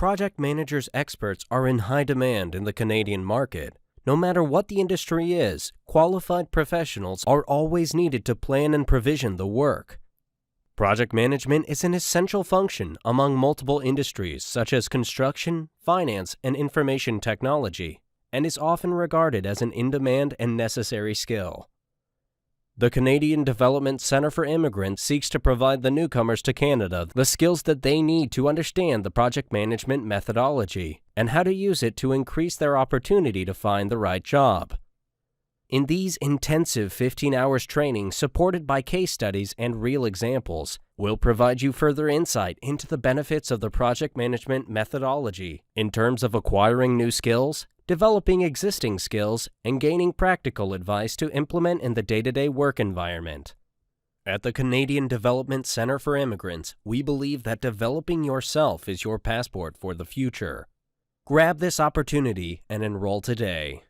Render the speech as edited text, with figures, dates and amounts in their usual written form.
project managers experts are in high demand in the Canadian market. No matter what the industry is, qualified professionals are always needed to plan and provision the work. Project management is an essential function among multiple industries such as construction, finance, and information technology, and is often regarded as an in-demand and necessary skill. The Canadian Development Centre for Immigrants seeks to provide the newcomers to Canada the skills that they need to understand the project management methodology and how to use it to increase their opportunity to find the right job. In these intensive 15 hours training supported by case studies and real examples, we'll provide you further insight into the benefits of the project management methodology in terms of acquiring new skills, developing existing skills, and gaining practical advice to implement in the day-to-day work environment. At the Canadian Development Centre for Immigrants, we believe that developing yourself is your passport for the future. Grab this opportunity and enroll today.